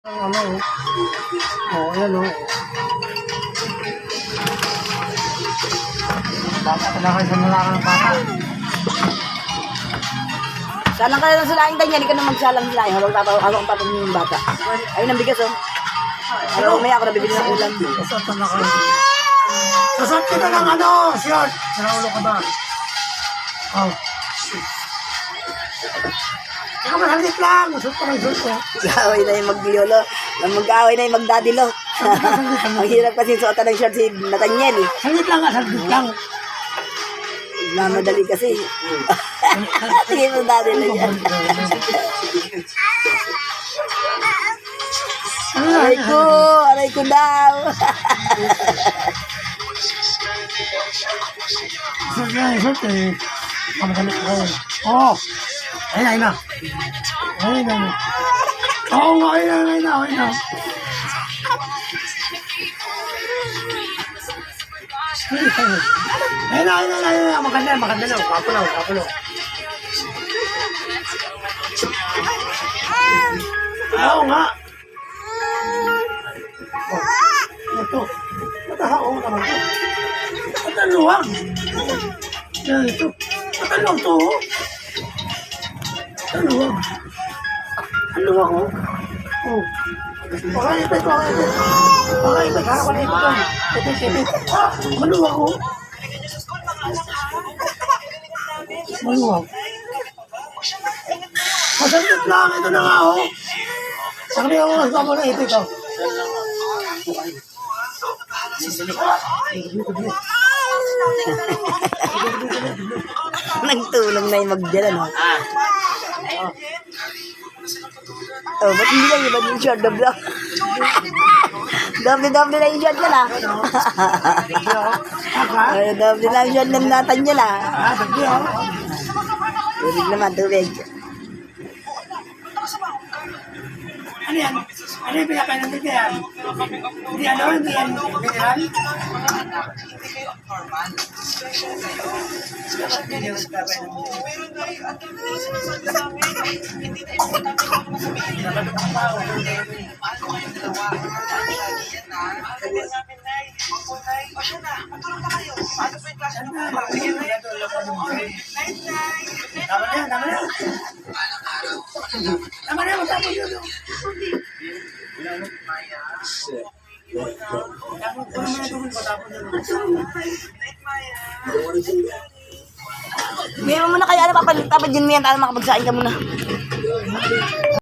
Ano, ayan o. Baka talaga sa malakang ng bata. Salang ka na lang sila yung ganyan, hindi ka na magsalang sila. Hawag tatawag yung bata. Ayun ang bigas oh. Araw umaya ako nabibili ng ulam. Sasat na kayo. Sasat kita ng ano, short. Saraulo ka ba? Oh. Saka masalit lang. Masut ko ng suot ko. Mag-away na yung mag-biolo. Mag-away na yung mag-dadilo. Ang hirap kasi suotan ng short si Nathaniel eh. Salit lang nga, salit lang. Mamadali kasi. Sige mo dadilo yan. Aray ko daw. Suot lang, suot eh. Masalit ko. Oh. Ayun na. Ayun na. Oo nga, ayun na. Ayun na. Maganda lang. Kapulo. Oo nga. Ito. Matahao naman ito. Mataluwag. Yan ito. Mataluwag ito. Mataluwag. Ang luwag ko. Oh. Baka ipit. Harapan na ipit. Ipit. Maluwag ko. Maluwag. Masandot lang. Ito na nga oh. Sakli ako kasama na ipit oh. Nagtulong na yung magdala no? Oh, ba't hindi lang iba yung short? Doble na yung short yan ah. Doble na yung short ng Nathaniel ah. Tubig naman, tubig. Ano yan? Ano yung pinapainan dito yan? Hindi yan mineral? Tama na, matapos yun. Meron mo na kaya ano, papalitabad yun mo yan, tayo makapagsain ka muna.